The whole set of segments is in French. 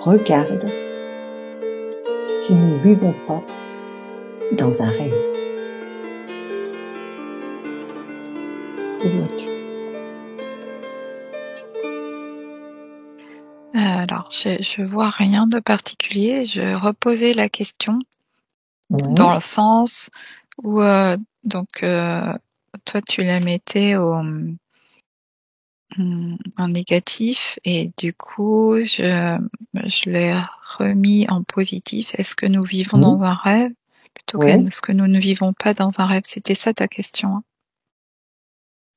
Regarde si nous ne vivons pas dans un rêve. Que vois-tu? Alors, je vois rien de particulier. Je reposais la question dans le sens où toi tu la mettais en négatif et du coup je l'ai remis en positif. Est-ce que nous vivons dans un rêve plutôt qu'est-ce que nous ne vivons pas dans un rêve? C'était ça ta question, hein?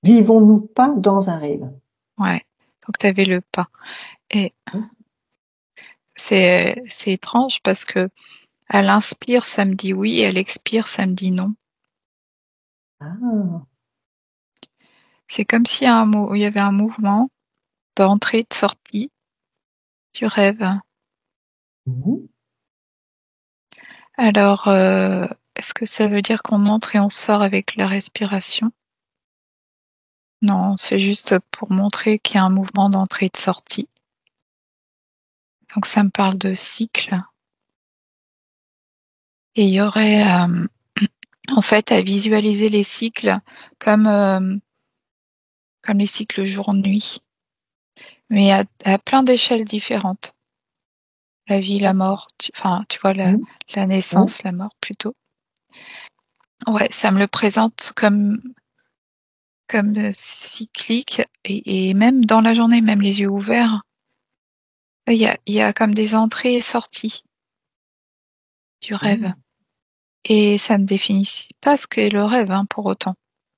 Vivons-nous pas dans un rêve? Ouais. Donc tu avais le pas. Et c'est étrange parce que elle inspire, ça me dit oui, elle expire, ça me dit non. Ah. C'est comme s'il y avait un mouvement d'entrée, de sortie du rêve. Alors, est-ce que ça veut dire qu'on entre et on sort avec la respiration? Non, c'est juste pour montrer qu'il y a un mouvement d'entrée et de sortie. Donc ça me parle de cycle. Et il y aurait en fait à visualiser les cycles comme les cycles jour-nuit, mais à plein d'échelles différentes. La vie, la mort, tu vois, la naissance, la mort plutôt. Ouais, ça me le présente comme cyclique et même dans la journée, même les yeux ouverts, il y a comme des entrées et sorties du rêve. Et ça ne définit pas ce qu'est le rêve, hein, pour autant.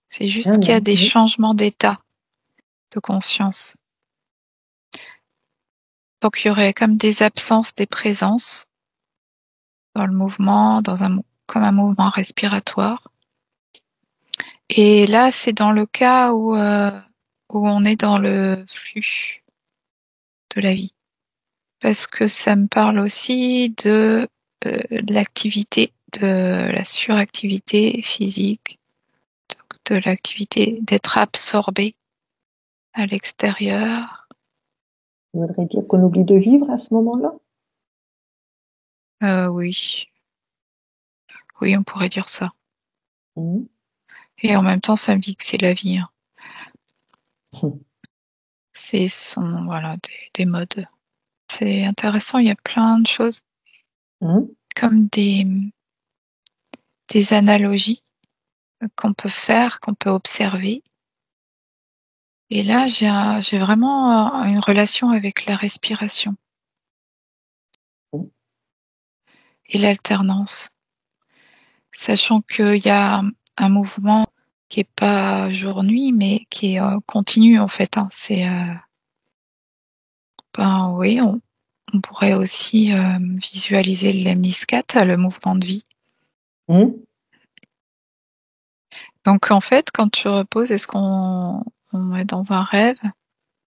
C'est juste qu'il y a des changements d'état de conscience. Donc il y aurait comme des absences, des présences dans le mouvement, comme un mouvement respiratoire. Et là, c'est dans le cas où on est dans le flux de la vie. Parce que ça me parle aussi de l'activité, de la suractivité physique, de l'activité d'être absorbé à l'extérieur. Ça voudrait dire qu'on oublie de vivre à ce moment-là? Oui. Oui, on pourrait dire ça. Et en même temps, ça me dit que c'est la vie, hein. C'est des modes. C'est intéressant, il y a plein de choses comme des analogies qu'on peut faire, qu'on peut observer. Et là, j'ai vraiment une relation avec la respiration et l'alternance, sachant qu'il y a un mouvement qui est pas jour-nuit, mais qui est continu en fait, hein. C'est oui, on pourrait aussi visualiser le lemniscate, le mouvement de vie. Donc en fait, quand tu reposes, est-ce qu'on est dans un rêve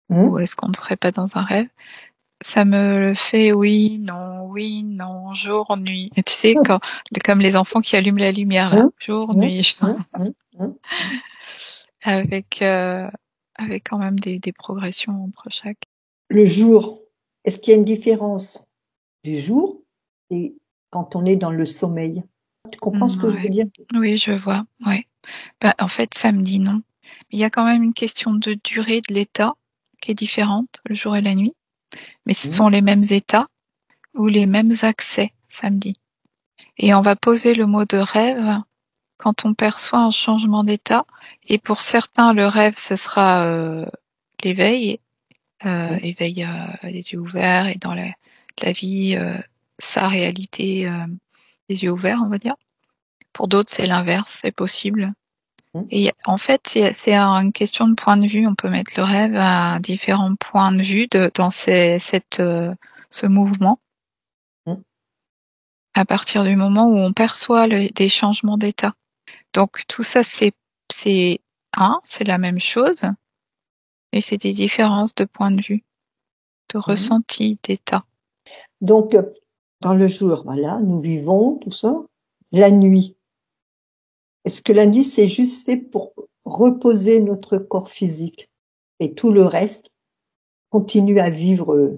ou est-ce qu'on ne serait pas dans un rêve? Ça me le fait oui, non, jour, nuit. Et tu sais, comme les enfants qui allument la lumière là, jour, nuit, avec quand même des progressions entre chaque. Le jour, est-ce qu'il y a une différence du jour et quand on est dans le sommeil? Tu comprends ce que je veux dire? Oui, je vois. Ouais. En fait, ça me dit non. Il y a quand même une question de durée de l'état qui est différente, le jour et la nuit. Mais ce sont les mêmes états ou les mêmes accès, ça me dit. Et on va poser le mot de rêve quand on perçoit un changement d'état. Et pour certains, le rêve, ce sera l'éveil, éveil les yeux ouverts et dans la vie, sa réalité, les yeux ouverts, on va dire. Pour d'autres, c'est l'inverse, c'est possible. Et en fait, c'est une question de point de vue. On peut mettre le rêve à différents points de vue dans ce mouvement. À partir du moment où on perçoit des changements d'état. Donc tout ça, c'est la même chose, mais c'est des différences de point de vue, de ressenti, d'état. Donc, dans le jour, voilà, nous vivons tout ça. La nuit, est-ce que la nuit, c'est juste fait pour reposer notre corps physique et tout le reste continue à vivre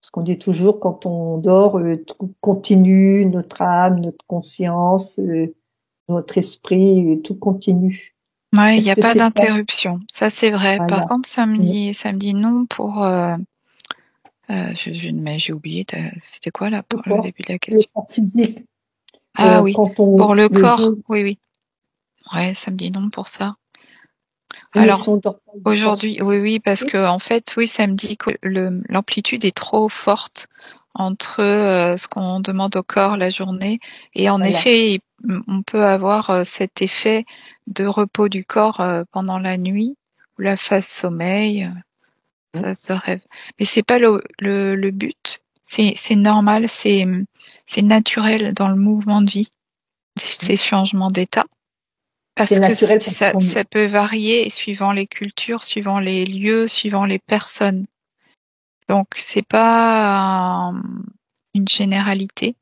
Parce qu'on dit toujours quand on dort, tout continue, notre âme, notre conscience, notre esprit, tout continue. Ouais, il n'y Est-ce a que pas c'est ça? d'interruption. Ça, c'est vrai. Par Voilà. contre, ça me dit non pour, mais j'ai oublié, c'était quoi là Le pour le corps, début de la le question? corps physique. Ah oui, Quand on, pour le le corps. jour, Oui, oui. Ouais, ça me dit non pour ça. oui, mais Alors, si on dort pas du corps aujourd'hui, oui, oui, parce physique, que en fait, oui, ça me dit que l'amplitude est trop forte entre ce qu'on demande au corps la journée. Et en voilà. effet, on peut avoir cet effet de repos du corps pendant la nuit, ou la phase sommeil, phase de rêve. Mais c'est pas le but. C'est normal, c'est naturel dans le mouvement de vie, ces changements d'état. C'est Parce que naturel parce ça peut varier suivant les cultures, suivant les lieux, suivant les personnes. Donc c'est pas une généralité.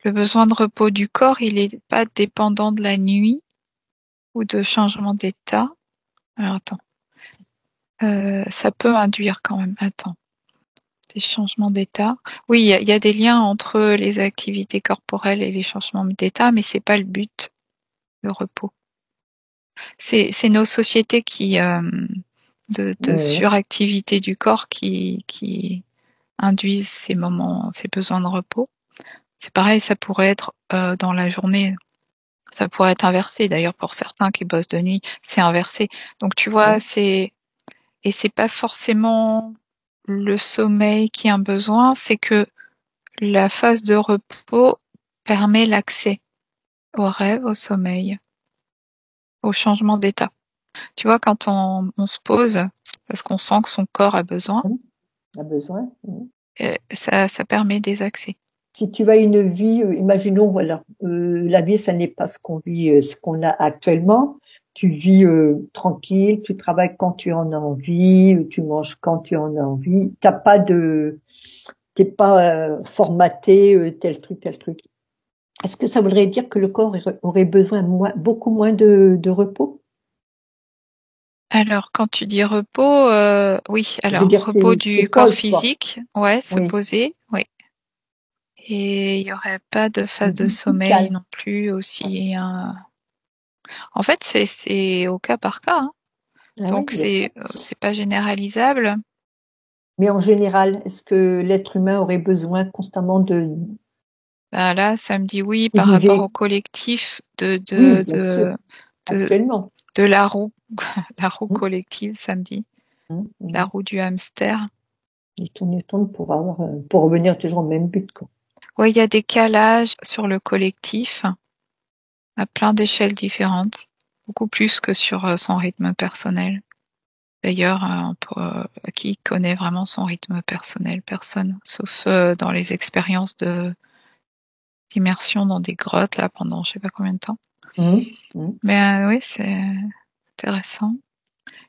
Le besoin de repos du corps, il est pas dépendant de la nuit ou de changement d'état. Alors attends, ça peut induire quand même. Attends, des changements d'état. Oui, il y a des liens entre les activités corporelles et les changements d'état, mais c'est pas le but, le repos. C'est nos sociétés qui de suractivité du corps qui induisent ces moments, ces besoins de repos. C'est pareil, ça pourrait être dans la journée, ça pourrait être inversé. D'ailleurs, pour certains qui bossent de nuit, c'est inversé. Donc tu vois, c'est pas forcément le sommeil qui a un besoin, c'est que la phase de repos permet l'accès au rêve, au sommeil, au changement d'état. Tu vois, quand on se pose, parce qu'on sent que son corps a besoin, a besoin. ça permet des accès. Si tu as une vie, imaginons, voilà, la vie, ça n'est pas ce qu'on vit, ce qu'on a actuellement. Tu vis tranquille, tu travailles quand tu en as envie, tu manges quand tu en as envie. T'es pas formaté tel truc, tel truc. Est-ce que ça voudrait dire que le corps aurait besoin beaucoup moins de repos? Alors, quand tu dis repos, oui. Je veux Alors, dire, repos se du corps pose, quoi. physique, ouais, se Oui. poser, oui. Et il n'y aurait pas de phase de Plus sommeil calme. non plus aussi. En fait, c'est au cas par cas, hein. Ah oui, Donc, bien sûr. c'est pas généralisable. Mais en général, est-ce que l'être humain aurait besoin constamment Ben là, ça me dit oui de par rapport au bouger? collectif Oui, bien sûr, de, actuellement. de la roue, la roue Hum, collective, ça me dit. La hum. roue du hamster. Il tourne pour revenir toujours au même but, quoi. Oui, il y a des calages sur le collectif à plein d'échelles différentes, beaucoup plus que sur son rythme personnel. D'ailleurs, qui connaît vraiment son rythme personnel? Personne, sauf dans les expériences d'immersion dans des grottes là pendant je sais pas combien de temps. Hum. Mais oui, c'est intéressant.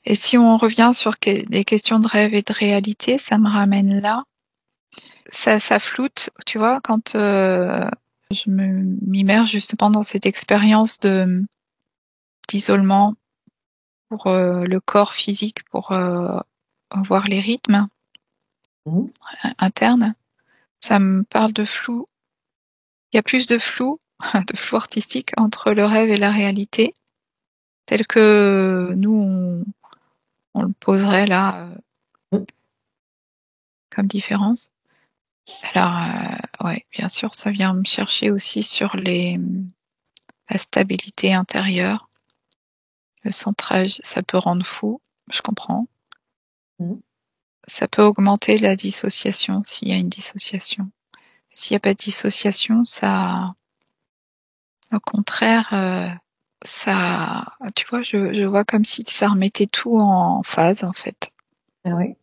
Et si on revient sur des questions de rêve et de réalité, ça me ramène là. Ça floute, tu vois, quand je m'immerge justement dans cette expérience d'isolement pour le corps physique, pour voir les rythmes Hum. internes. Ça me parle de flou. Il y a plus de flou, de flou artistique entre le rêve et la réalité, tel que nous, on le poserait là Hum. comme différence. Alors, ouais, bien sûr, ça vient me chercher aussi sur la stabilité intérieure. Le centrage, ça peut rendre fou, je comprends. Hum. Ça peut augmenter la dissociation s'il y a une dissociation. S'il n'y a pas de dissociation, ça, au contraire, ça, tu vois, je vois comme si ça remettait tout en phase, en fait. Ah oui,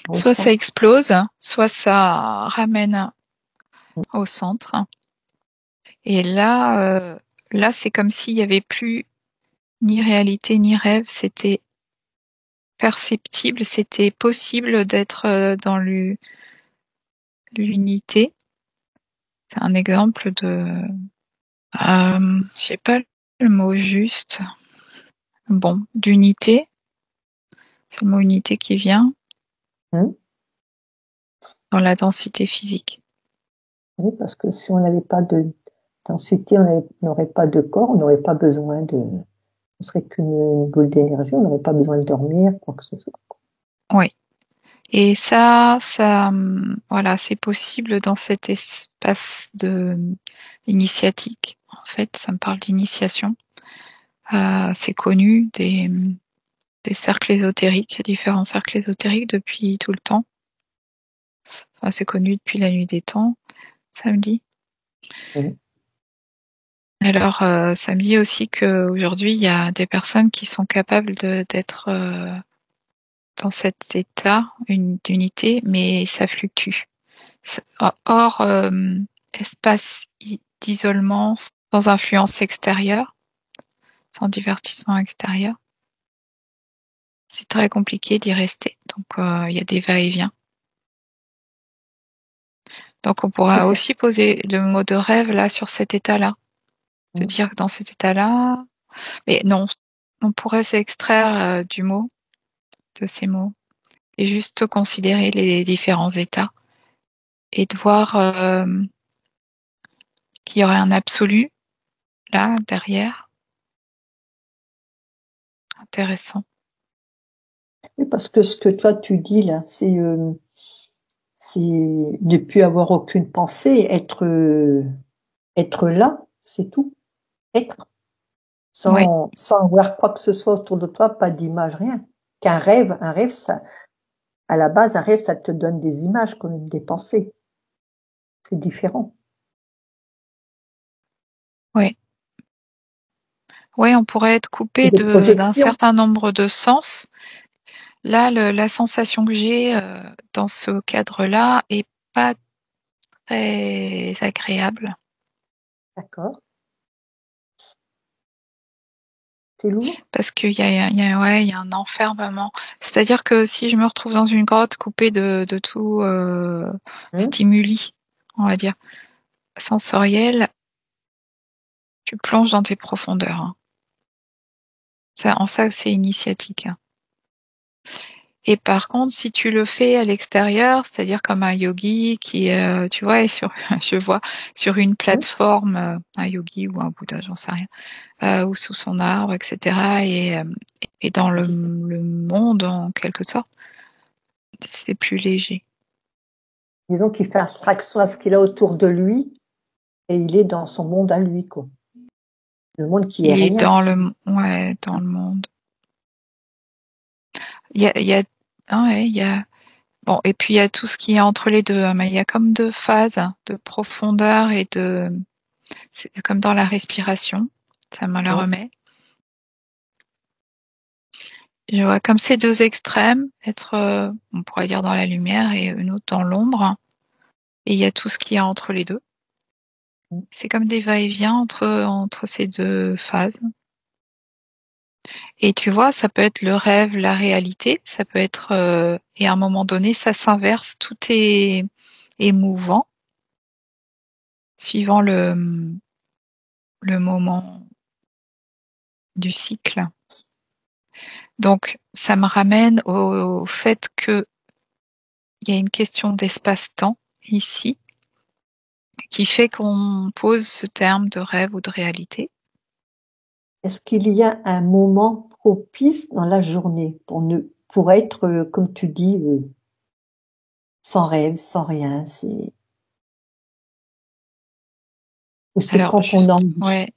au Soit ça centre. explose, soit ça ramène Hum. au centre. Et là, c'est comme s'il n'y avait plus ni réalité ni rêve. C'était perceptible, c'était possible d'être dans l'unité. C'est un exemple je sais pas le mot juste. Bon, d'unité. C'est le mot unité qui vient. Hum. dans la densité physique. Oui, parce que si on n'avait pas de densité, on n'aurait pas de corps, on n'aurait pas besoin de... On serait qu'une boule d'énergie, on n'aurait pas besoin de dormir, quoi que ce soit. Oui. Et ça, voilà, c'est possible dans cet espace de initiatique. En fait, ça me parle d'initiation. C'est connu des cercles ésotériques, différents cercles ésotériques depuis tout le temps. Enfin, c'est connu depuis la nuit des temps, ça me dit. Oui. Alors, ça me dit aussi qu'aujourd'hui, il y a des personnes qui sont capables d'être dans cet état d'unité, mais ça fluctue. Hors espace d'isolement, sans influence extérieure, sans divertissement extérieur, c'est très compliqué d'y rester. Donc, il y a des va-et-vient. Donc, on pourra aussi poser le mot de rêve là sur cet état-là. De dire que dans cet état-là, mais non, on pourrait s'extraire du mot, de ces mots, et juste considérer les différents états et de voir qu'il y aurait un absolu là derrière. Intéressant. Oui, parce que ce que toi tu dis là, c'est ne plus avoir aucune pensée, être là, c'est tout, être. Oui. Sans voir quoi que ce soit autour de toi, pas d'image, rien. Un rêve, ça, à la base, un rêve, ça te donne des images, quand même, des pensées. C'est différent. Oui. Oui, on pourrait être coupé Des d'un projections. certain nombre de sens. Là, la sensation que j'ai dans ce cadre-là est pas très agréable. D'accord. C'est lourd. Parce qu'il y a un enfermement. C'est-à-dire que si je me retrouve dans une grotte coupée de tout stimuli, on va dire, sensoriel, tu plonges dans tes profondeurs. Hein. En ça, c'est initiatique. Hein. Et par contre, si tu le fais à l'extérieur, c'est-à-dire comme un yogi qui, tu vois, est je vois sur une plateforme, un yogi ou un Bouddha, j'en sais rien, ou sous son arbre, etc. Et dans le monde en quelque sorte, c'est plus léger. Disons qu'il fait abstraction à ce qu'il a autour de lui et il est dans son monde à lui, quoi. Le monde qui est Il est rien. dans dans le monde. Il y a, il y a, bon, et puis il y a tout ce qui est entre les deux. Hein, mais il y a comme deux phases de profondeur c'est comme dans la respiration. Ça me le remet. Je vois comme ces deux extrêmes, être, on pourrait dire dans la lumière et une autre dans l'ombre. Et il y a tout ce qui est entre les deux. C'est comme des va-et-vient entre ces deux phases. Et tu vois, ça peut être le rêve, la réalité, ça peut être, et à un moment donné, ça s'inverse, tout est mouvant, suivant le moment du cycle. Donc, ça me ramène au fait que il y a une question d'espace-temps ici, qui fait qu'on pose ce terme de rêve ou de réalité. Est-ce qu'il y a un moment propice dans la journée pour être, comme tu dis, sans rêve, sans rien, ou c'est Alors, quand on a envie. ouais,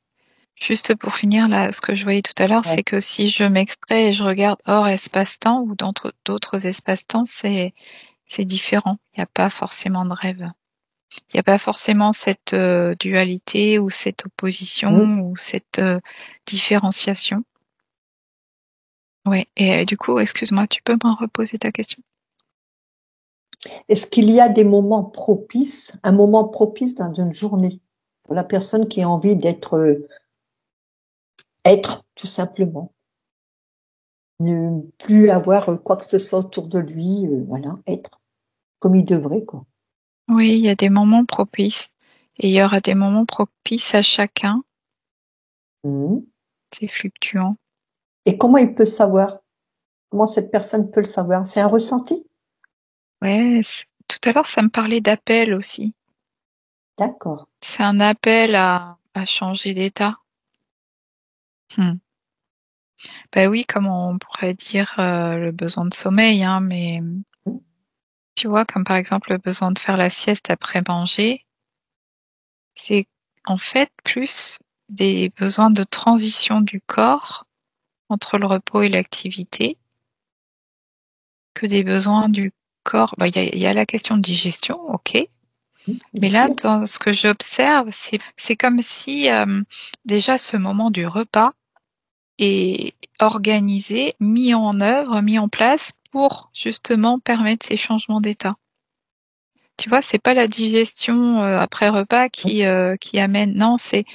juste pour finir, là, ce que je voyais tout à l'heure, c'est que si je m'extrais et je regarde hors espace-temps ou dans d'autres espaces-temps, c'est différent. Il n'y a pas forcément de rêve. Il n'y a pas forcément cette dualité ou cette opposition ou cette différenciation. Ouais. Et du coup, excuse-moi, tu peux me reposer ta question? Est-ce qu'il y a des moments propices, un moment propice dans une journée pour la personne qui a envie être tout simplement, ne plus avoir quoi que ce soit autour de lui, voilà, être comme il devrait, quoi. Oui, il y a des moments propices. Et il y aura des moments propices à chacun. C'est fluctuant. Et comment il peut savoir? Comment cette personne peut le savoir? C'est un ressenti? Ouais, tout à l'heure, ça me parlait d'appel aussi. D'accord. C'est un appel à changer d'état. Ben oui, comme on pourrait dire le besoin de sommeil, hein, mais tu vois, comme par exemple le besoin de faire la sieste après manger, c'est en fait plus des besoins de transition du corps entre le repos et l'activité que des besoins du corps. Bah, il y a la question de digestion, ok. Bien Mais là, sûr. dans ce que j'observe, c'est comme si déjà ce moment du repas est organisé, mis en œuvre, mis en place pour justement permettre ces changements d'état. Tu vois, c'est pas la digestion après repas qui amène. Non, c'est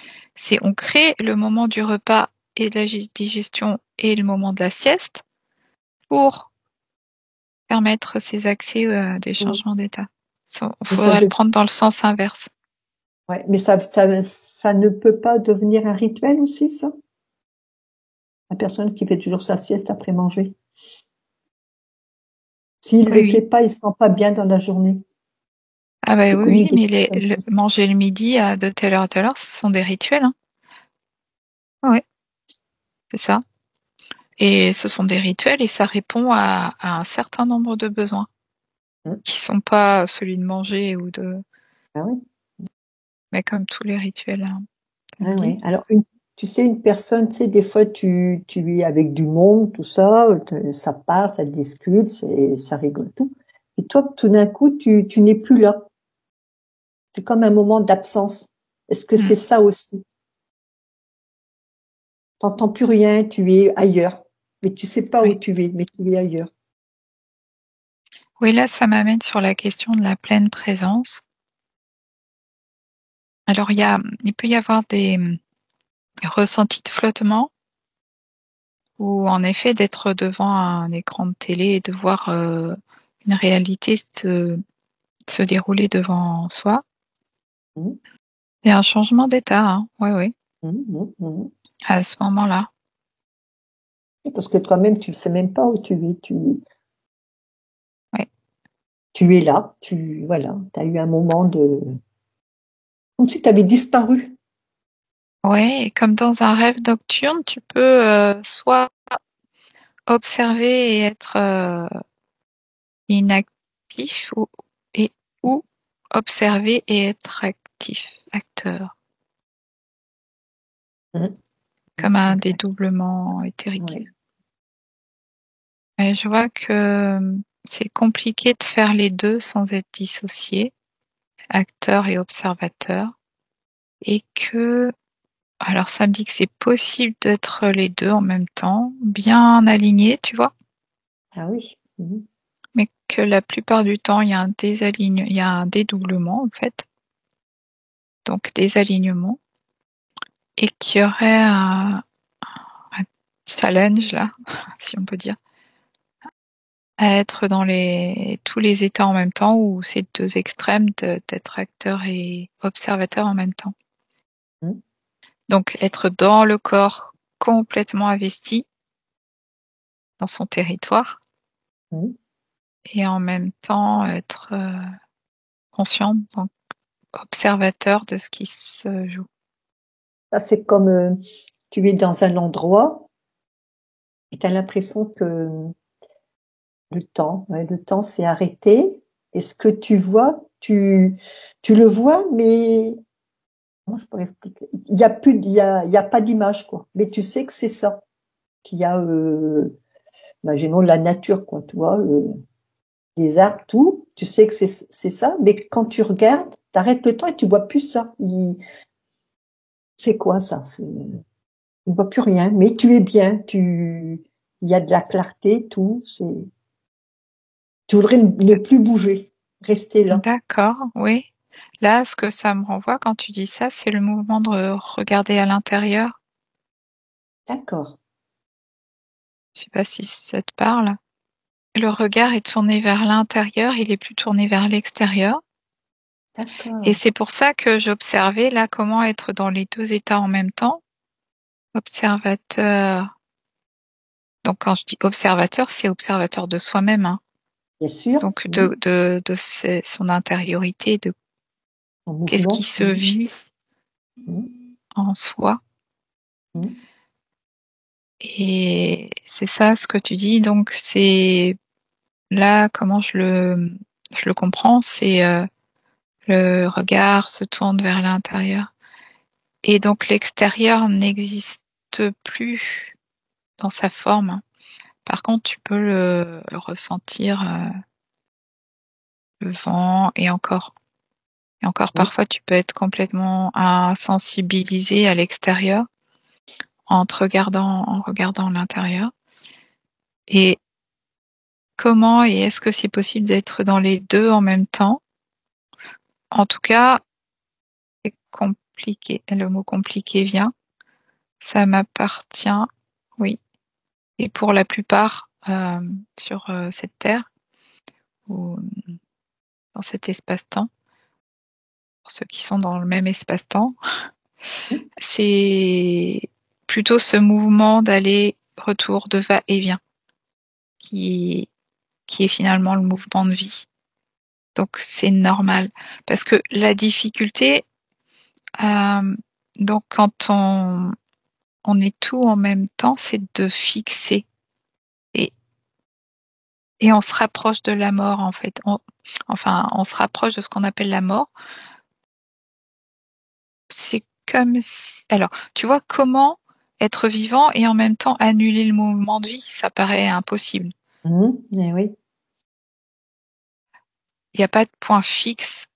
on crée le moment du repas et de la digestion et le moment de la sieste pour permettre ces accès à des Mm. changements d'état. Il Mais ça, faudrait le prendre dans le sens inverse. ouais, mais ça ne peut pas devenir un rituel aussi, ça? La personne qui fait toujours sa sieste après manger. S'il Oui, le fait oui. pas, il se sent pas bien dans la journée. Ah bah J'ai oui, connu oui, des mais personnes comme ça. manger le midi de telle heure, ce sont des rituels, hein. Oui, c'est ça. Et ce sont des rituels et ça répond à un certain nombre de besoins Mm. qui sont pas celui de manger ou de, Ah oui, mais comme tous les rituels, hein, ah samedi. oui. Alors, tu sais, une personne, tu sais, des fois, tu es avec du monde, tout ça, ça parle, ça discute, ça rigole tout. Et toi, tout d'un coup, tu n'es plus là. C'est comme un moment d'absence. Est-ce que Mm. c'est ça aussi? T'entends plus rien, tu es ailleurs. Mais tu sais pas où Oui. tu es, mais tu es ailleurs. Oui, là, ça m'amène sur la question de la pleine présence. Alors, il peut y avoir des ressentis de flottement ou en effet d'être devant un écran de télé et de voir une réalité se dérouler devant soi. Mhm, Il y a un changement d'état, hein. Oui, oui, mhm, mhm, mhm. à ce moment-là. Parce que toi-même, tu ne sais même pas où tu es. Oui. Tu es là, voilà, tu as eu un moment comme si tu avais disparu. Ouais, et comme dans un rêve nocturne, tu peux soit observer et être inactif et ou observer et être actif, acteur, Mhm. comme un Exact. dédoublement éthérique. Ouais. Et je vois que c'est compliqué de faire les deux sans être dissocié, acteur et observateur, et que, alors ça me dit que c'est possible d'être les deux en même temps, bien alignés, tu vois, Ah oui. Mhm. mais que la plupart du temps, il y a un dédoublement, en fait, donc des alignements, et qu'il y aurait un challenge, là, si on peut dire, à être dans tous les états en même temps, ou ces deux extrêmes d'être acteur et observateur en même temps. Mhm. Donc, être dans le corps complètement investi dans son territoire, Mhm. et en même temps être conscient, donc observateur de ce qui se joue. Ça, c'est comme tu es dans un endroit et tu as l'impression que le temps s'est arrêté. Et ce que tu vois, tu le vois, mais comment je pourrais expliquer? Il y a pas d'image, quoi. Mais tu sais que c'est ça, qu'il y a, imaginons la nature, quoi, tu vois, les arbres, tout. Tu sais que c'est ça, mais quand tu regardes, t'arrêtes le temps et tu vois plus ça. C'est quoi ça? Tu ne vois plus rien, mais tu es bien, il y a de la clarté, tout. Tu voudrais ne plus bouger, rester là. D'accord, oui. Là, ce que ça me renvoie quand tu dis ça, c'est le mouvement de regarder à l'intérieur. D'accord, Je sais pas si ça te parle. Le regard est tourné vers l'intérieur, il est plus tourné vers l'extérieur. Et d'accord. c'est pour ça que j'observais là comment être dans les deux états en même temps. Observateur. Donc quand je dis observateur, c'est observateur de soi-même, hein. bien sûr. Donc de son intériorité, de En qu'est-ce qui mouvement. se vit en soi. Et c'est ça ce que tu dis. Donc c'est là comment je le comprends, c'est le regard se tourne vers l'intérieur. Et donc l'extérieur n'existe plus dans sa forme. Par contre, tu peux le ressentir, le vent et encore. Et encore parfois, tu peux être complètement insensibilisé à l'extérieur en regardant l'intérieur. Et comment et est-ce que c'est possible d'être dans les deux en même temps? En tout cas, c'est compliqué. Le mot compliqué vient. Ça m'appartient, oui. Et pour la plupart sur cette terre ou dans cet espace-temps, pour ceux qui sont dans le même espace-temps, c'est plutôt ce mouvement d'aller-retour, de va-et-vient qui est finalement le mouvement de vie. Donc c'est normal parce que la difficulté, donc quand on est tout en même temps, c'est de fixer et on se rapproche de la mort en fait. On se rapproche de ce qu'on appelle la mort. C'est comme si... Alors, tu vois comment être vivant et en même temps annuler le mouvement de vie, ça paraît impossible. Eh oui. Il n'y a pas de point fixe,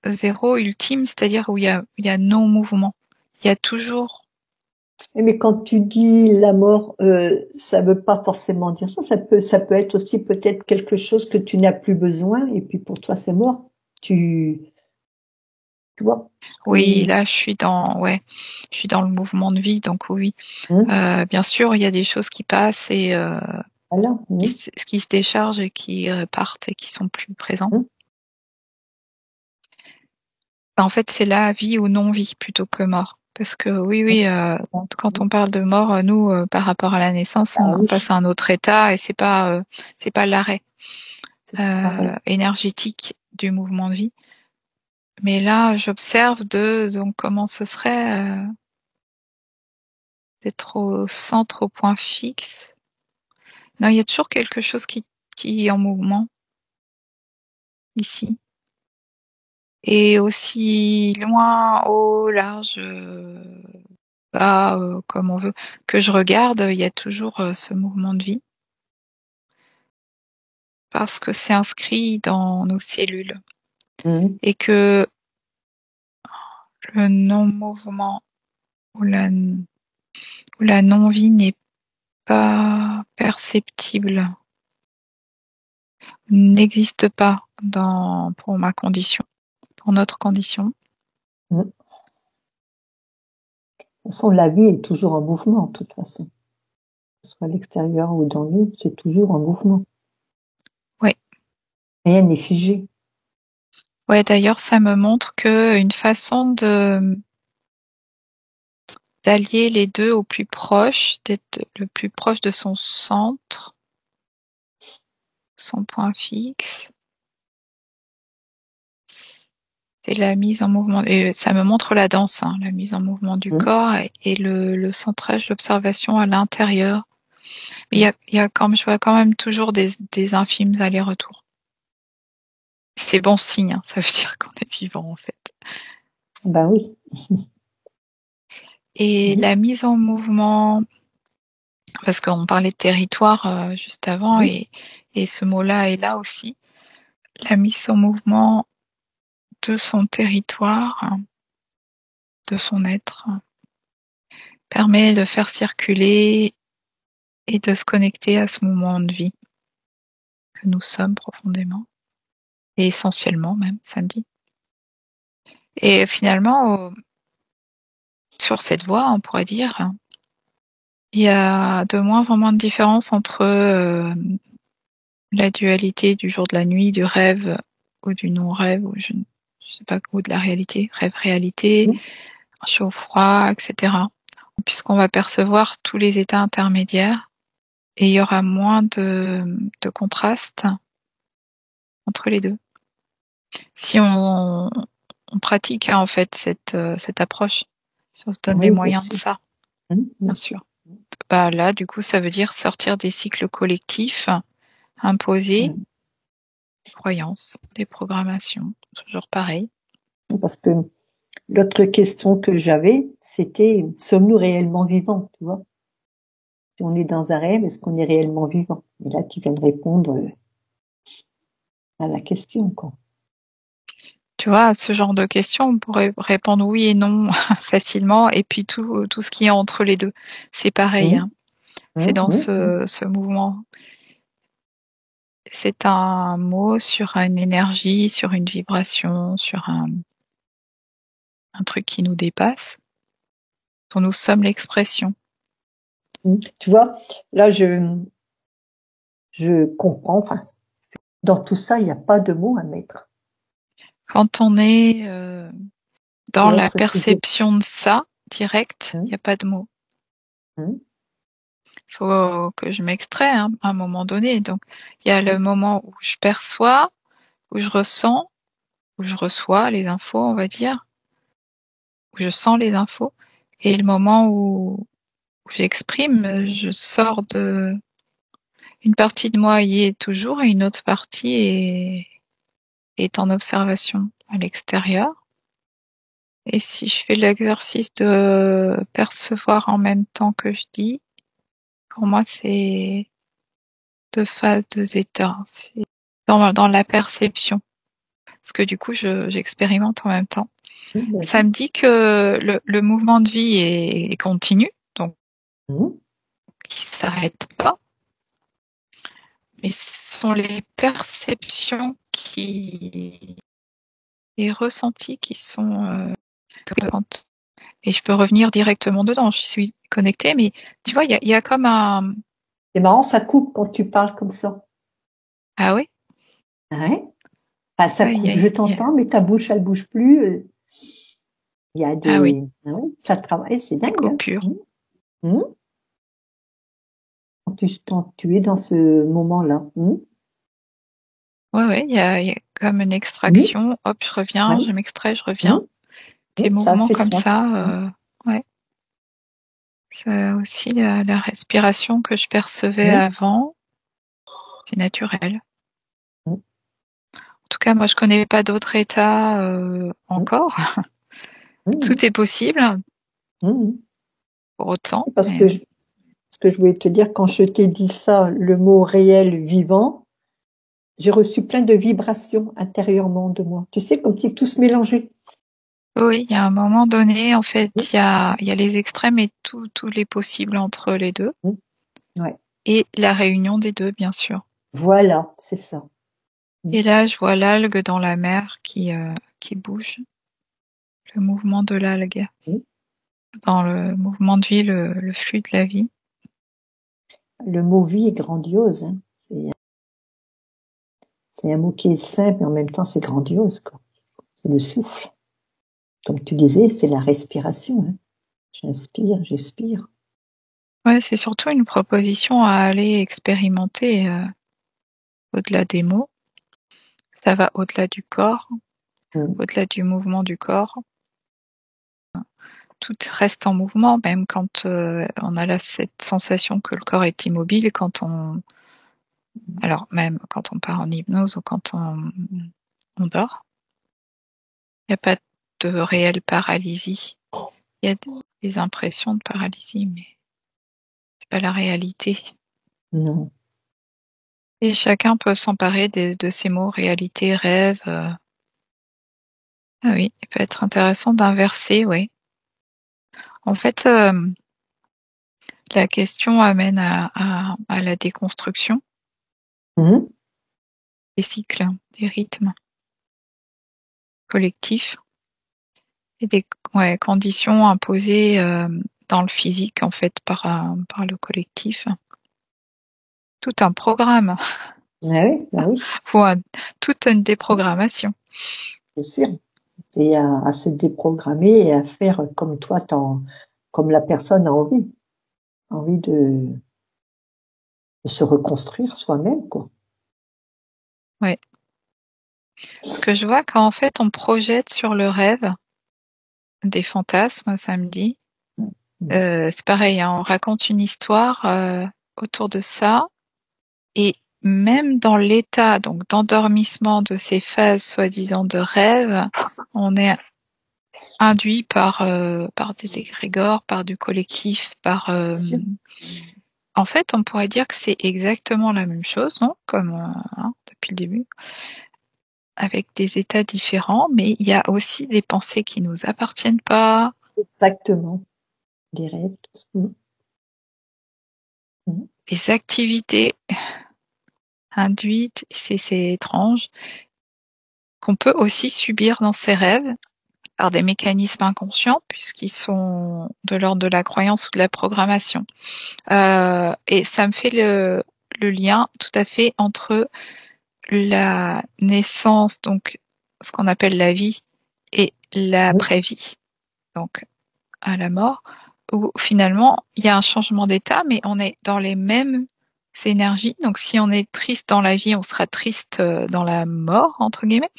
zéro ultime, c'est-à-dire où il y a non-mouvement. Il y a toujours... Mais quand tu dis la mort, ça veut pas forcément dire ça. Ça peut être aussi peut-être quelque chose que tu n'as plus besoin et puis pour toi c'est mort. Tu vois? Oui, là, je suis dans le mouvement de vie, donc oui. Bien sûr, il y a des choses qui passent et Voilà. qui se déchargent et qui partent et qui sont plus présents. En fait, c'est la vie ou non-vie plutôt que mort. Parce que oui, quand on parle de mort, nous, par rapport à la naissance, on passe à un autre état et c'est pas l'arrêt énergétique du mouvement de vie. Mais là, j'observe donc comment ce serait d'être au centre, au point fixe. Non, il y a toujours quelque chose qui est en mouvement ici. Et aussi loin, au large, bas, comme on veut, que je regarde, il y a toujours ce mouvement de vie. Parce que c'est inscrit dans nos cellules. Et que le non-mouvement ou la non-vie n'est pas perceptible, n'existe pas pour ma condition, pour notre condition. De toute façon, la vie est toujours en mouvement, de toute façon. Que ce soit à l'extérieur ou dans nous, c'est toujours en mouvement. Oui. Rien n'est figé. Ouais, d'ailleurs, ça me montre que une façon d'allier les deux au plus proche, d'être le plus proche de son centre, son point fixe, c'est la mise en mouvement. Et ça me montre la danse, hein, la mise en mouvement du corps et le centrage d'observation à l'intérieur. Mais je vois quand même toujours des infimes allers-retours. C'est bon signe, hein, ça veut dire qu'on est vivant en fait. Ben oui. Et la mise en mouvement, parce qu'on parlait de territoire juste avant et ce mot-là est là aussi. La mise en mouvement de son territoire, de son être, permet de faire circuler et de se connecter à ce moment de vie que nous sommes profondément et essentiellement même, samedi. Et finalement, sur cette voie, on pourrait dire, il y a de moins en moins de différence entre la dualité du jour de la nuit, du rêve ou du non-rêve, ou je sais pas, ou de la réalité, rêve-réalité, chaud-froid, etc. Puisqu'on va percevoir tous les états intermédiaires et il y aura moins de contraste entre les deux. Si on pratique en fait cette approche, si on se donne les Oui, bien moyens de sûr. ça, Bien bien sûr. sûr. Bah là, du coup, ça veut dire sortir des cycles collectifs, imposer Ouais. des croyances, des programmations, toujours pareil. Parce que l'autre question que j'avais, c'était sommes-nous réellement vivants, tu vois? Si on est dans un rêve, est-ce qu'on est réellement vivant? Et là, tu viens de répondre à la question, quoi. Tu vois, à ce genre de questions, on pourrait répondre oui et non facilement, et puis tout ce qui est entre les deux, c'est pareil, hein. C'est dans ce mouvement. C'est un mot sur une énergie, sur une vibration, sur un truc qui nous dépasse, dont nous sommes l'expression. Tu vois, là, je comprends. Enfin, dans tout ça, il n'y a pas de mots à mettre. Quand on est C'est dans la être toujours. perception de ça, direct, il n'y Hum, a pas de mots. hum, Il faut que je m'extrais à un moment donné. Donc, il y a le hum, moment où je perçois, où je ressens, où je reçois les infos, on va dire, où je sens les infos, et le moment où j'exprime, je sors de... Une partie de moi y est toujours et une autre partie est en observation à l'extérieur. Et si je fais l'exercice de percevoir en même temps que je dis, pour moi, c'est deux phases, deux états. C'est dans la perception. Parce que du coup, j'expérimente en même temps. Ça vas-y. me dit que le mouvement de vie est continu, donc Hum, qui s'arrête pas. Mais ce sont les perceptions les ressentis qui sont importantes. Et je peux revenir directement dedans. Je suis connectée, mais tu vois, il y a comme un... C'est marrant, ça coupe quand tu parles comme ça. Ah oui? Ouais. Enfin, ça Ouais, coupe. Je t'entends, mais ta bouche, elle bouge plus. Il y a Ah oui, ah ouais, ça travaille, c'est des dingue, hein. coupures. Hum. Quand tu es dans ce moment-là. Ouais, ouais, il y a comme une Hum, extraction. Hop, je reviens, ouais. je m'extrais, je reviens. Hum, Des ça mouvements fait comme ça. ça. Hum, Ouais. C'est aussi la respiration que je percevais hum, avant. C'est naturel. hum, En tout cas, moi, je connais pas d'autres états hum, encore. hum, Tout est possible hum. pour autant. Parce Mais... que ce que je voulais te dire, quand je t'ai dit ça, le mot réel, vivant, j'ai reçu plein de vibrations intérieurement de moi. Tu sais, comme si tout se mélangeait. Oui, il y a un moment donné, en Hum, fait, il y a les extrêmes et tous les possibles entre les deux. hum. Ouais. Et la réunion des deux, bien sûr. Voilà, c'est ça. Hum, Et là, je vois l'algue dans la mer qui bouge. Le mouvement de l'algue. hum. Dans le mouvement de vie, le flux de la vie. Le mot vie est grandiose, hein. C'est un mot qui est simple, mais en même temps, c'est grandiose, quoi. C'est le souffle. Comme tu disais, c'est la respiration, hein. J'inspire, j'expire. Ouais, c'est surtout une proposition à aller expérimenter au-delà des mots. Ça va au-delà du corps, Hum, au-delà du mouvement du corps. Tout reste en mouvement, même quand on a cette sensation que le corps est immobile, alors même quand on part en hypnose ou quand on dort. Il n'y a pas de réelle paralysie. Il y a des impressions de paralysie, mais c'est pas la réalité. non. Et chacun peut s'emparer de ces mots réalité, rêve. Ah oui, il peut être intéressant d'inverser, oui. En fait, la question amène à la déconstruction Hum, des cycles, des rythmes collectifs et des conditions imposées dans le physique, en fait, par le collectif. Tout un programme, ah oui, ou toute une déprogrammation. bien sûr. Et à se déprogrammer et à faire comme toi, comme la personne a envie. Envie se reconstruire soi-même, quoi. Ouais. Parce que je vois quand en fait on projette sur le rêve des fantasmes, ça me dit. C'est pareil, hein, on raconte une histoire autour de ça, et même dans l'état donc d'endormissement de ces phases soi-disant de rêve, on est induit par des égrégores, par du collectif, en fait, on pourrait dire que c'est exactement la même chose, non? Comme depuis le début, avec des états différents, mais il y a aussi des pensées qui nous appartiennent pas. Exactement. Des rêves, tout ça. Des activités induites, c'est étrange, qu'on peut aussi subir dans ces rêves par des mécanismes inconscients, puisqu'ils sont de l'ordre de la croyance ou de la programmation. Et ça me fait le lien tout à fait entre la naissance, donc ce qu'on appelle la vie, et l'après-vie, donc à la mort, où finalement il y a un changement d'état, mais on est dans les mêmes énergies. Donc si on est triste dans la vie, on sera triste dans la mort, entre guillemets.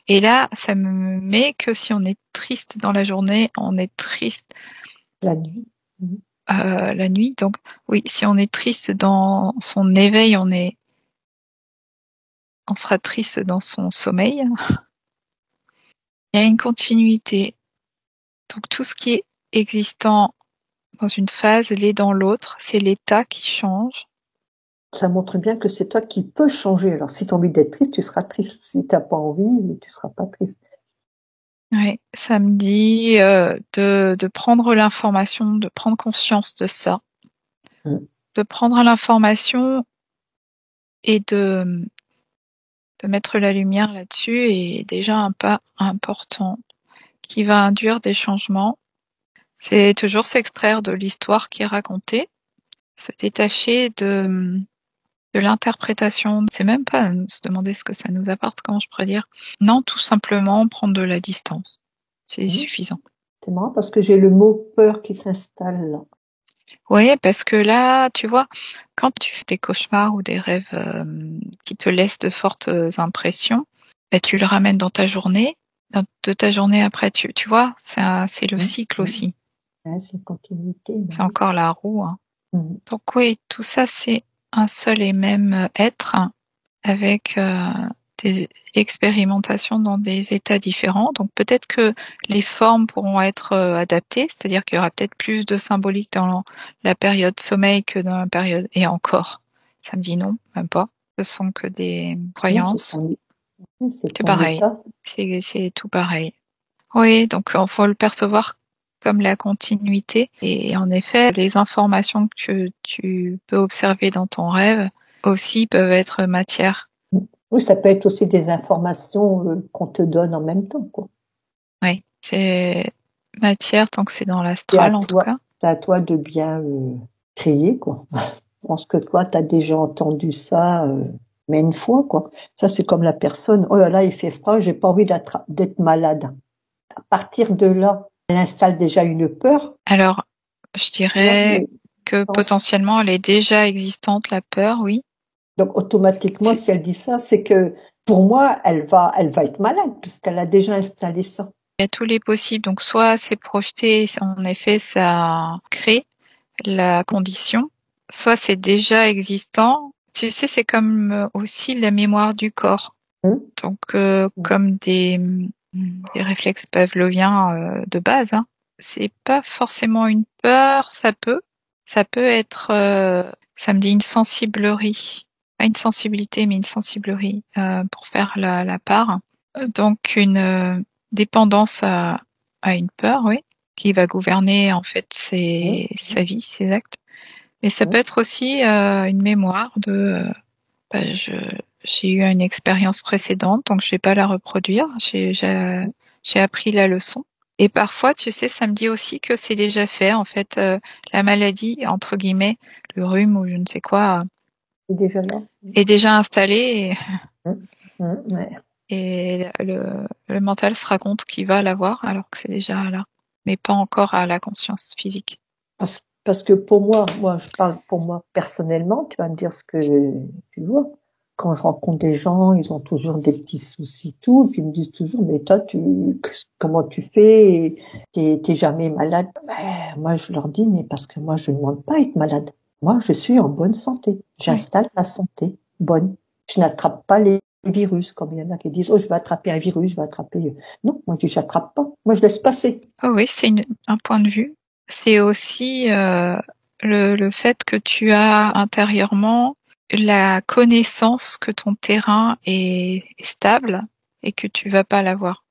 Et là, ça me met que si on est triste dans la journée, on est triste la nuit. La nuit. Donc oui, si on est triste dans son éveil, on sera triste dans son sommeil. Il y a une continuité. Donc tout ce qui est existant dans une phase l'est dans l'autre. C'est l'état qui change. Ça montre bien que c'est toi qui peux changer. Alors si tu as envie d'être triste, tu seras triste. Si tu n'as pas envie, tu seras pas triste. Ouais, ça me dit de prendre l'information, de prendre conscience de ça, de prendre l'information et de mettre la lumière là-dessus est déjà un pas important qui va induire des changements. C'est toujours s'extraire de l'histoire qui est racontée, se détacher de l'interprétation. C'est même pas se demander ce que ça nous apporte, comment je pourrais dire. Non, tout simplement prendre de la distance. C'est suffisant. C'est marrant parce que j'ai le mot peur qui s'installe là. Oui, parce que là, tu vois, quand tu fais des cauchemars ou des rêves qui te laissent de fortes impressions, ben, tu le ramènes dans ta journée. De ta journée après, tu vois, c'est le cycle aussi. Ouais, c'est une continuité. C'est encore la roue. Hein. Donc oui, tout ça, c'est un seul et même être avec des expérimentations dans des états différents. Donc peut-être que les formes pourront être adaptées, c'est-à-dire qu'il y aura peut-être plus de symbolique dans la période sommeil que dans la période... Et encore, ça me dit non, même pas. Ce sont que des croyances. C'est pareil. C'est tout pareil. Oui, donc il faut le percevoir comme la continuité. Et en effet, les informations que tu peux observer dans ton rêve aussi peuvent être matière. Oui, ça peut être aussi des informations qu'on te donne en même temps, quoi. Oui, c'est matière tant que c'est dans l'astral en tout cas. C'est à toi de bien trier, quoi. Je pense que toi, tu as déjà entendu ça, mais une fois, quoi. Ça, c'est comme la personne, oh là là, il fait froid, j'ai pas envie d'être malade. À partir de là, elle installe déjà une peur. Alors, je dirais que potentiellement, elle est déjà existante, la peur, oui. Donc, automatiquement, si elle dit ça, c'est que, pour moi, elle va être malade, puisqu'elle a déjà installé ça. Il y a tous les possibles. Donc, soit c'est projeté, en effet, ça crée la condition, soit c'est déjà existant. Tu sais, c'est comme aussi la mémoire du corps. Donc, comme des réflexes pavloviens de base, hein. C'est pas forcément une peur, ça peut être, ça me dit une sensiblerie. Pas une sensibilité, mais une sensiblerie, pour faire la part. Donc, une dépendance à une peur, oui, qui va gouverner en fait sa vie, ses actes. Mais ça peut être aussi une mémoire de j'ai eu une expérience précédente, donc je vais pas la reproduire. J'ai appris la leçon. Et parfois, tu sais, ça me dit aussi que c'est déjà fait. En fait, la maladie, entre guillemets, le rhume ou je ne sais quoi, est déjà installé. Et le mental se raconte qu'il va l'avoir alors que c'est déjà là, mais pas encore à la conscience physique. Parce que pour moi, je parle pour moi personnellement, tu vas me dire ce que tu vois. Quand je rencontre des gens, ils ont toujours des petits soucis, tout, et puis ils me disent toujours, mais toi, comment tu fais? T'es jamais malade? Ben, moi, je leur dis, mais parce que moi, je ne demande pas à être malade. Moi, je suis en bonne santé. Oui. J'installe ma santé bonne. Je n'attrape pas les virus, comme il y en a qui disent, oh, je vais attraper un virus, je vais attraper. Non, moi, je n'attrape pas. Moi, je laisse passer. Oh oui, c'est un point de vue. C'est aussi le fait que tu as intérieurement la connaissance que ton terrain est stable et que tu vas pas l'avoir.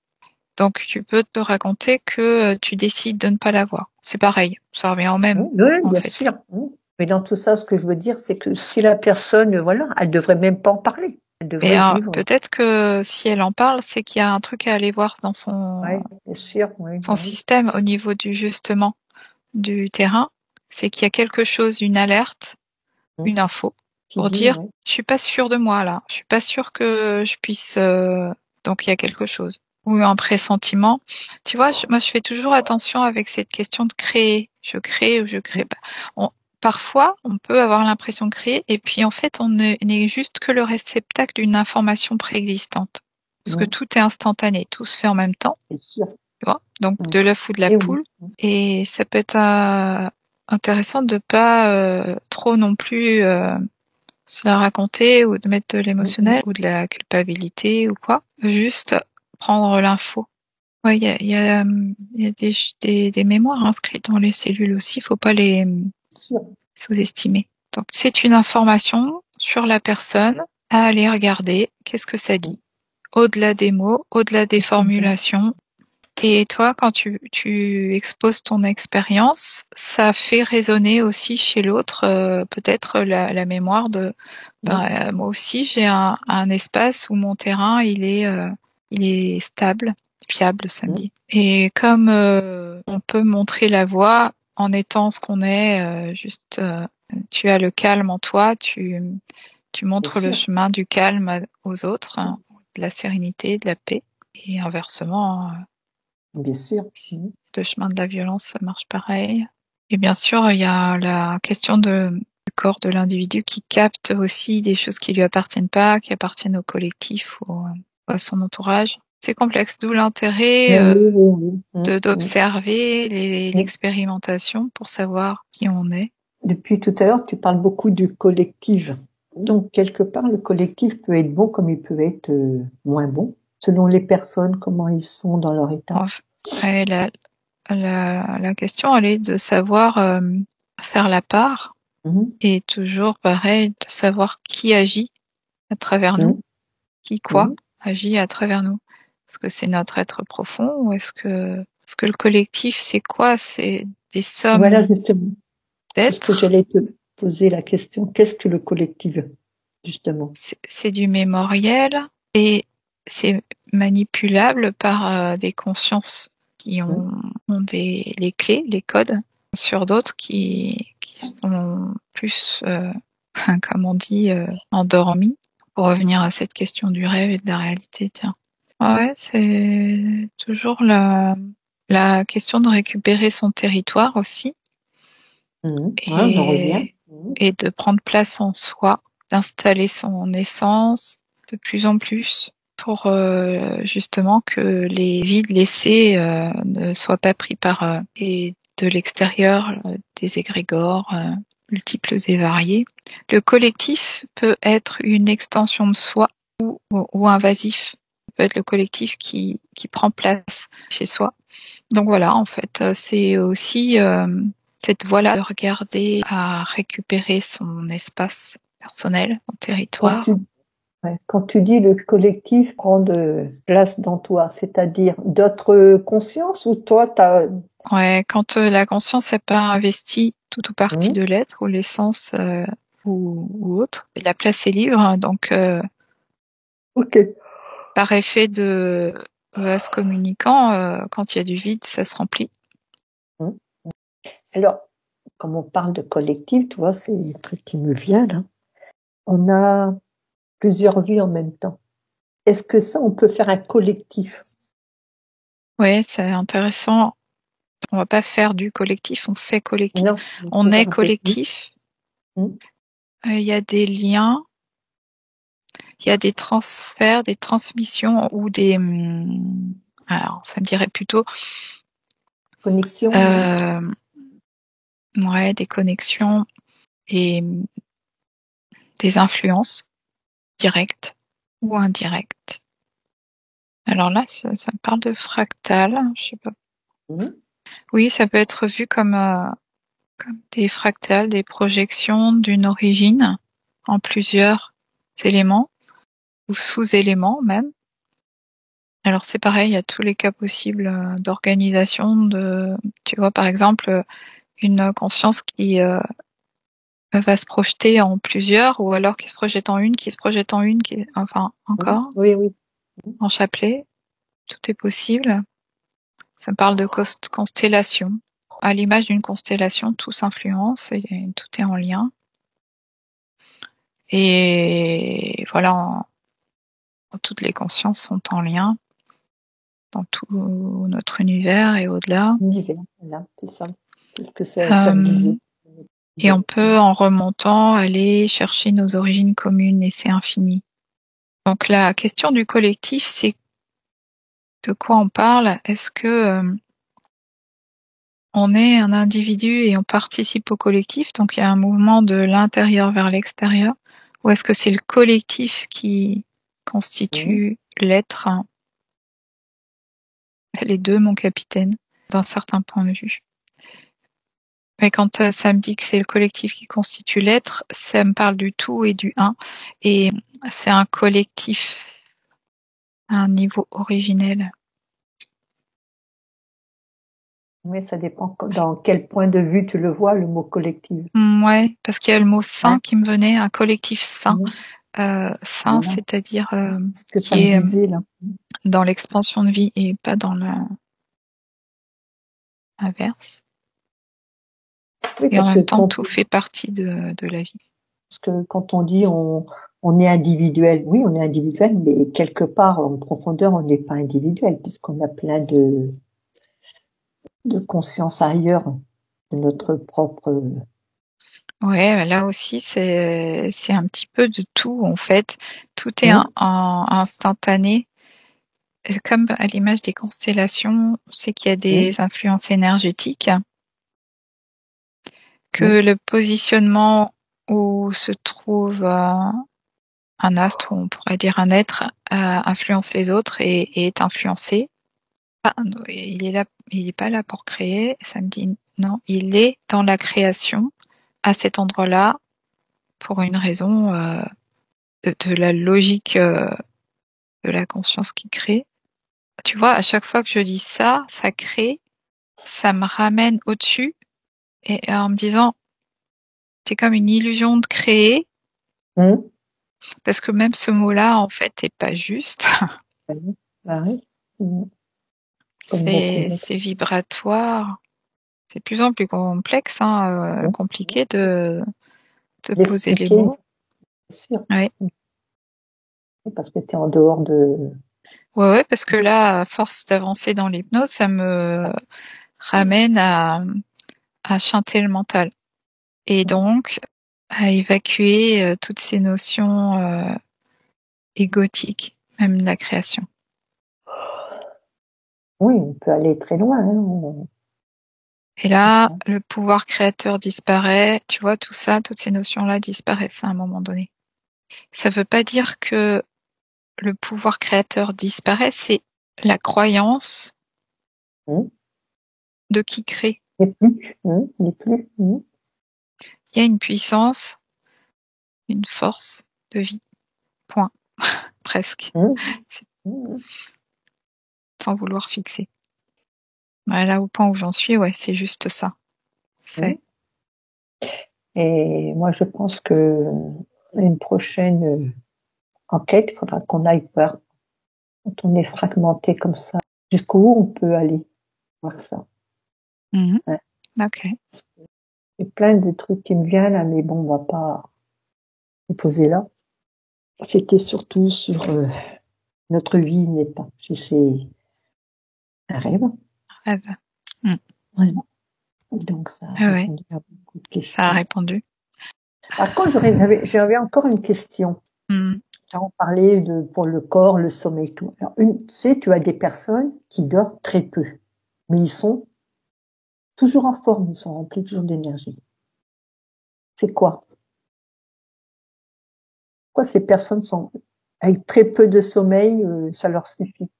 Donc tu peux te raconter que tu décides de ne pas l'avoir. C'est pareil, ça revient au même Oui, en bien fait. sûr. Mais dans tout ça, ce que je veux dire, c'est que si la personne, voilà, elle devrait même pas en parler. Elle Et devrait vivre. peut-être que si elle en parle, c'est qu'il y a un truc à aller voir dans Oui, bien sûr. Oui, son oui. système au niveau du justement du terrain. C'est qu'il y a quelque chose, une alerte, une info Qui pour dit, dire oui. je suis pas sûr de moi là, je suis pas sûr que je puisse donc il y a quelque chose ou un pressentiment. Tu vois, moi je fais toujours attention avec cette question de créer. Je crée ou je crée pas. Parfois, on peut avoir l'impression de créer et puis en fait, on n'est juste que le réceptacle d'une information préexistante. Parce que Oui, tout est instantané, tout se fait en même temps, c'est sûr. tu vois. Donc Oui. de l'œuf ou de la Et oui. poule. Et ça peut être intéressant de pas trop non plus se la raconter ou de mettre de l'émotionnel ou de la culpabilité ou quoi. Juste prendre l'info. Ouais, il y a des mémoires inscrites dans les cellules aussi, faut pas les Sûr. sous-estimer. Donc c'est une information sur la personne à aller regarder, qu'est-ce que ça dit. Au-delà des mots, au-delà des formulations. Et toi, quand tu exposes ton expérience, ça fait résonner aussi chez l'autre peut-être la mémoire de moi aussi j'ai un espace où mon terrain il est stable, fiable, ça me dit. Et comme on peut montrer la voie en étant ce qu'on est, juste tu as le calme en toi, tu Bien montres le sûr. chemin du calme aux autres, hein, de la sérénité, de la paix. Et inversement, Bien sûr. le chemin de la violence, ça marche pareil. Et bien sûr, il y a la question du corps de l'individu qui capte aussi des choses qui lui appartiennent pas, qui appartiennent au collectif ou à son entourage. C'est complexe, d'où l'intérêt Oui, oui, oui. d'observer Mais l'expérimentation pour savoir qui on est. depuis tout à l'heure, tu parles beaucoup du collectif. Donc, quelque part, le collectif peut être bon comme il peut être moins bon, selon les personnes, comment ils sont dans leur état. Et la question, elle est de savoir faire la part Mhm. et toujours pareil, de savoir qui agit à travers nous, Mhm. qui quoi Mhm. agit à travers nous. Est-ce que c'est notre être profond ou est-ce que le collectif, c'est quoi? C'est des Voilà, sommes justement. C'est ce que d'êtres. j'allais te poser la question. Qu'est-ce que le collectif, justement? C'est du mémoriel et c'est manipulable par des consciences qui Hein. ont les clés, les codes, sur d'autres qui sont plus, comme on dit, endormis. Pour revenir à cette question du rêve et de la réalité, tiens. Ouais, c'est toujours la question de récupérer son territoire aussi Mhm. Ouais, on en revient. et, et de prendre place en soi, d'installer son essence de plus en plus pour justement que les vides laissés ne soient pas pris par et de l'extérieur des égrégores multiples et variés. Le collectif peut être une extension de soi ou invasif. Ça peut être le collectif qui prend place chez soi. Donc voilà, en fait, c'est aussi cette voie-là de regarder à récupérer son espace personnel, son Quand territoire. tu, ouais, quand tu dis le collectif prend de place dans toi, c'est-à-dire d'autres consciences ou toi, t'as, Ouais, quand la conscience n'a pas investi tout ou partie Mhm. de l'être ou l'essence ou autre, la place est libre, hein, donc Ok. par effet de vase communicant, quand il y a du vide, ça se remplit. Mhm. Alors, comme on parle de collectif, tu vois, c'est le truc qui me vient là. On a plusieurs vies en même temps. Est-ce que ça, on peut faire un collectif? Ouais, c'est intéressant. on va pas faire du collectif, on fait collectif. Non, On est collectif. Hum. Il y a des liens, il y a des transferts, des transmissions ou des... alors, ça me dirait plutôt... Connexion. Ouais, des connexions et des influences directes ou indirectes. Alors là, ça me parle de fractal, je sais pas. Oui, ça peut être vu comme des fractales, des projections d'une origine en plusieurs éléments ou sous-éléments même. Alors c'est pareil, il y a tous les cas possibles d'organisation tu vois, par exemple, une conscience qui va se projeter en plusieurs, ou alors qui se projette en une, enfin encore, Oui. en chapelet, tout est possible. Ça parle de constellation. À l'image d'une constellation, tout s'influence et tout est en lien. Et voilà, toutes les consciences sont en lien dans tout notre univers et au-delà. Univers, voilà, c'est ça. C'est ce que ça me disait. Et on peut, en remontant, aller chercher nos origines communes et c'est infini. Donc la question du collectif, c'est de quoi on parle. Est-ce que on est un individu et on participe au collectif, donc il y a un mouvement de l'intérieur vers l'extérieur, ou est-ce que c'est le collectif qui constitue l'être? Les deux, mon capitaine, d'un certain point de vue. Mais quand ça me dit que c'est le collectif qui constitue l'être, ça me parle du tout et du un. Et c'est un collectif à un niveau originel. Oui, ça dépend dans quel point de vue tu le vois, le mot collectif. Ouais, parce qu'il y a le mot saint qui me venait, un collectif saint. Saint, voilà. C'est-à-dire ce que ça me disait, là. Dans l'expansion de vie et pas dans l'inverse. Oui, et en même temps, tout fait partie de la vie. Parce que quand on dit on est individuel, oui, on est individuel, mais quelque part, en profondeur, on n'est pas individuel, puisqu'on a plein de conscience ailleurs de notre propre. Ouais, là aussi, c'est un petit peu de tout, en fait. Tout est instantané. Comme à l'image des constellations, c'est qu'il y a des influences énergétiques, que le positionnement où se trouve un astre, ou on pourrait dire un être, influence les autres et est influencé. Il est pas là pour créer, ça me dit non, il est dans la création à cet endroit-là pour une raison de la logique de la conscience qui crée. Tu vois, à chaque fois que je dis ça, ça crée, ça me ramène au-dessus et en me disant c'est comme une illusion de créer parce que même ce mot-là en fait est pas juste. C'est vibratoire. C'est de plus en plus complexe, compliqué de poser les mots. Bien sûr. Ouais. Parce que tu es en dehors de... Ouais, parce que là, à force d'avancer dans l'hypnose, ça me ramène à chanter le mental. Et donc, à évacuer toutes ces notions égotiques, même de la création. Oui, on peut aller très loin. Et là, le pouvoir créateur disparaît. Tu vois, tout ça, toutes ces notions-là disparaissent à un moment donné. Ça veut pas dire que le pouvoir créateur disparaît, c'est la croyance de qui crée. Il n'est plus. Il y a une puissance, une force de vie. Point. Presque. Sans vouloir fixer. Là, au point où j'en suis, ouais, c'est juste ça. Et moi, je pense que une prochaine enquête, il faudra qu'on aille voir quand on est fragmenté comme ça, jusqu'où on peut aller voir ça. Ok. Il y a plein de trucs qui me viennent là, mais bon, on va pas les poser là. C'était surtout sur notre vie n'est pas. Si c'est un rêve. Un rêve. Ouais. Donc, ça a Ouais, répondu à beaucoup de questions. ça a répondu. Par contre, j'avais encore une question. Là, on parlait pour le corps, le sommeil, tout. Alors, tu sais, tu as des personnes qui dorment très peu, mais ils sont toujours en forme, ils sont remplis toujours d'énergie. C'est quoi? Pourquoi ces personnes sont avec très peu de sommeil, ça leur suffit?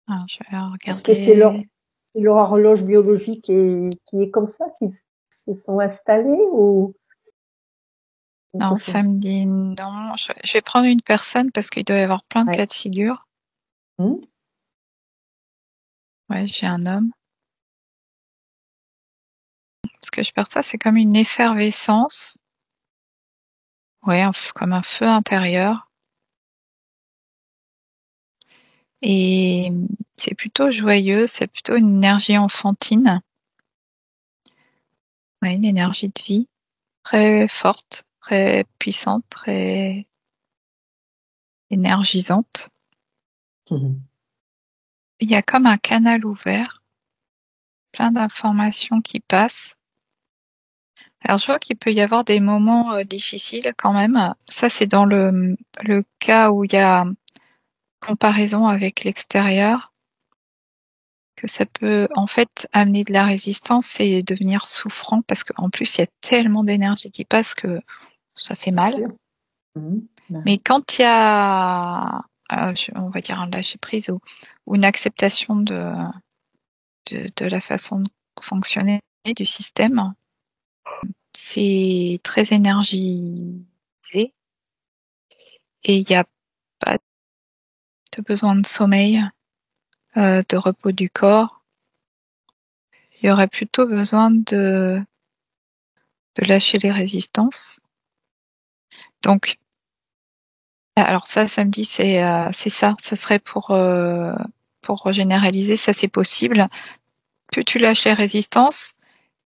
Alors, je vais Est-ce que c'est regarder. leur horloge biologique qui est comme ça, qu'ils se sont installés ou autre Non, chose? samedi, non. Je vais prendre une personne parce qu'il doit y avoir plein de Ouais. cas de figure. Ouais, j'ai un homme. Ce que je perçois, c'est comme une effervescence. Ouais, comme un feu intérieur. Et c'est plutôt joyeux, c'est plutôt une énergie enfantine. Ouais, une énergie de vie très forte, très puissante, très énergisante. Il y a comme un canal ouvert, plein d'informations qui passent. Alors je vois qu'il peut y avoir des moments difficiles quand même. Ça, c'est dans le cas où il y a comparaison avec l'extérieur, que ça peut en fait amener de la résistance et devenir souffrant parce qu'en plus il y a tellement d'énergie qui passe que ça fait Bien mal. sûr. Mais quand il y a, on va dire un lâcher prise ou une acceptation de la façon de fonctionner du système, c'est très énergisé et il n'y a pas de besoin de sommeil, de repos du corps. Il y aurait plutôt besoin de lâcher les résistances. Donc, alors ça, samedi, c'est ça. Ce serait pour généraliser, ça c'est possible. Plus tu lâches les résistances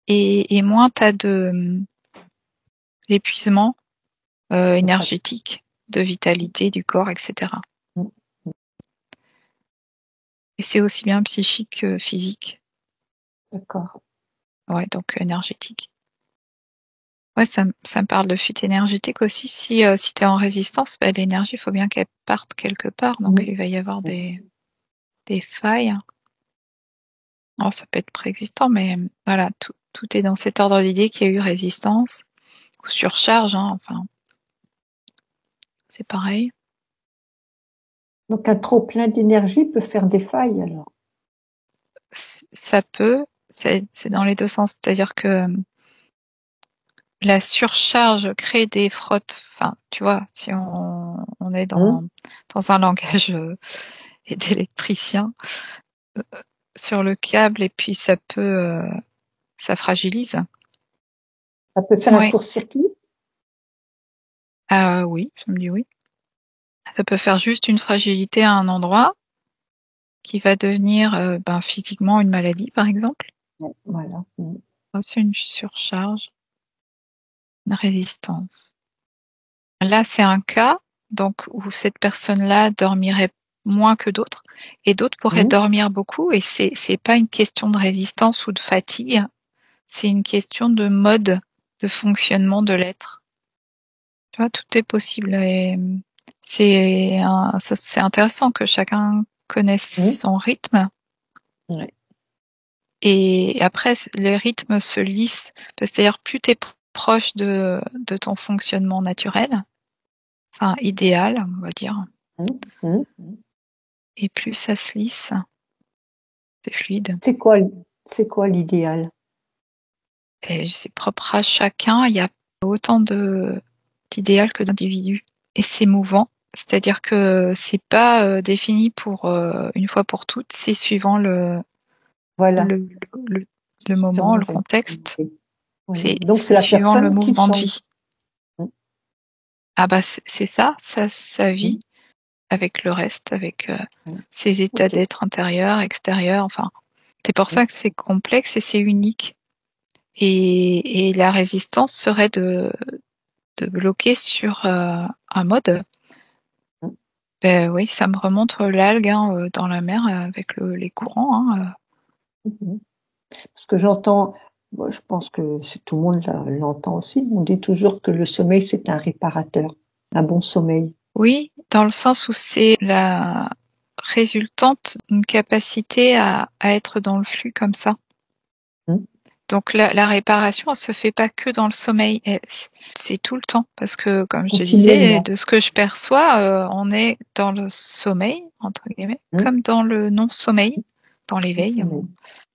et moins tu as de l'épuisement énergétique, de vitalité du corps, etc. Et c'est aussi bien psychique que physique. D'accord. Ouais, donc énergétique. Ouais, ça me parle de fuite énergétique aussi. Si tu es en résistance, bah, l'énergie, il faut bien qu'elle parte quelque part. Donc, il va y avoir des failles. Alors, ça peut être préexistant, mais voilà, tout est dans cet ordre d'idée qu'il y a eu résistance ou surcharge. Hein, enfin, c'est pareil. Donc un trop plein d'énergie peut faire des failles alors. Ça peut, c'est dans les deux sens. C'est-à-dire que la surcharge crée des frottes. Enfin, tu vois, si on est dans un langage d'électricien, sur le câble et puis ça fragilise. Ça peut faire un Ouais. court-circuit? Ah oui, ça me dit oui. Ça peut faire juste une fragilité à un endroit qui va devenir physiquement une maladie, par exemple. Ouais, voilà. C'est une surcharge, une résistance. Là, c'est un cas donc où cette personne-là dormirait moins que d'autres et d'autres pourraient dormir beaucoup et c'est pas une question de résistance ou de fatigue, c'est une question de mode de fonctionnement de l'être. Tu vois, tout est possible et c'est intéressant que chacun connaisse son rythme. Ouais. Et après, les rythmes se lissent. C'est-à-dire, plus tu es proche de ton fonctionnement naturel, enfin idéal, on va dire, et plus ça se lisse, c'est fluide. C'est quoi l'idéal? Et c'est propre à chacun. Il y a autant d'idéal que d'individus. Et c'est mouvant. C'est-à-dire que c'est pas défini pour une fois pour toutes. C'est suivant Voilà. le moment, Justement, le contexte. voilà. C'est Donc c'est la suivant le personne qui mouvement de change. vie. Ah bah c'est ça, sa vie avec le reste, avec ses états d'être intérieurs, extérieurs. Enfin, c'est pour ça que c'est complexe et c'est unique. Et la résistance serait de bloquer sur un mode Ben oui, ça me remonte l'algue dans la mer avec les courants. Parce que j'entends, moi, je pense que tout le monde l'entend aussi, on dit toujours que le sommeil, c'est un réparateur, un bon sommeil. Oui, dans le sens où c'est la résultante d'une capacité à être dans le flux comme ça. Donc la réparation, elle se fait pas que dans le sommeil, c'est tout le temps. Parce que, comme je te disais, de ce que je perçois, on est dans le sommeil, entre guillemets, comme dans le non-sommeil, dans l'éveil.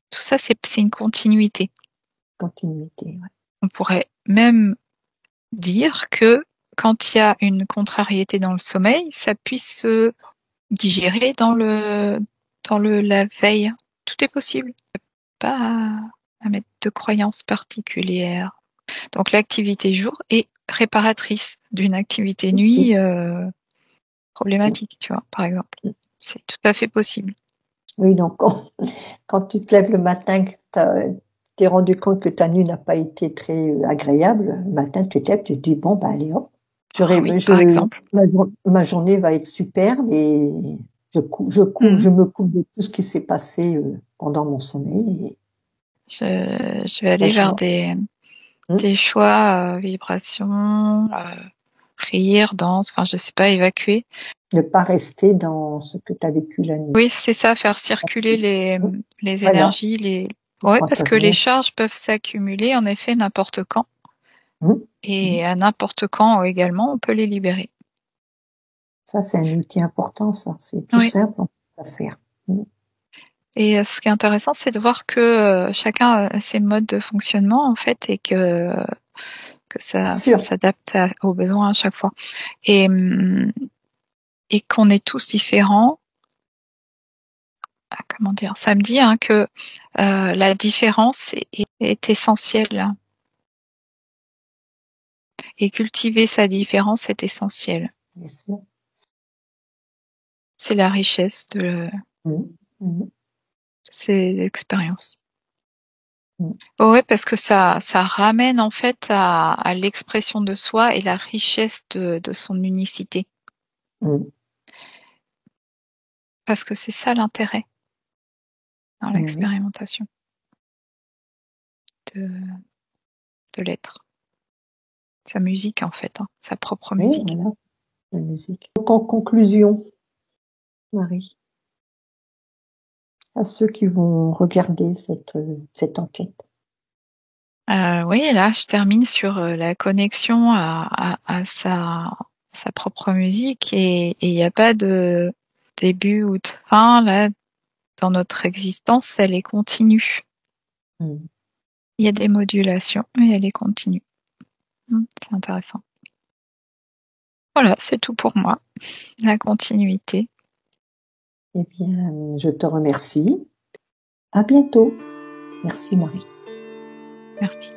Tout ça, c'est une continuité. Continuité, ouais. On pourrait même dire que quand il y a une contrariété dans le sommeil, ça puisse se digérer dans la veille. Tout est possible. Pas à mettre de croyances particulières. Donc l'activité jour est réparatrice d'une activité nuit problématique, tu vois, par exemple. C'est tout à fait possible. Oui, donc quand tu te lèves le matin, que t'es rendu compte que ta nuit n'a pas été très agréable, le matin tu te lèves, tu te dis bon bah allez hop, par exemple. Ma journée va être superbe et je me coupe de tout ce qui s'est passé pendant mon sommeil. Je vais aller vers des choix, vibrations, rire, danse, enfin je sais pas, évacuer. Ne pas rester dans ce que tu as vécu la nuit. Oui, c'est ça, faire circuler les énergies, ouais, parce que les charges peuvent s'accumuler en effet n'importe quand. Et à n'importe quand également, on peut les libérer. Ça, c'est un outil important, ça. C'est tout simple à faire. Et ce qui est intéressant, c'est de voir que chacun a ses modes de fonctionnement, en fait, et que ça s'adapte aux besoins à chaque fois. Et qu'on est tous différents. Comment dire? Ça me dit que la différence est essentielle. Et cultiver sa différence est essentiel. Bien sûr. C'est la richesse de ces expériences. Ouais, parce que ça ramène en fait à l'expression de soi et la richesse de son unicité. Parce que c'est ça l'intérêt dans l'expérimentation de l'être. Sa musique en fait, sa propre musique. Oui, voilà, la musique. Donc en conclusion, Marie, à ceux qui vont regarder cette enquête. Oui, là, je termine sur la connexion à sa propre musique et il n'y a pas de début ou de fin. Là, dans notre existence, elle est continue. Il y a des modulations, mais elle est continue. C'est intéressant. Voilà, c'est tout pour moi. La continuité. Eh bien, je te remercie. À bientôt. Merci Marie. Merci.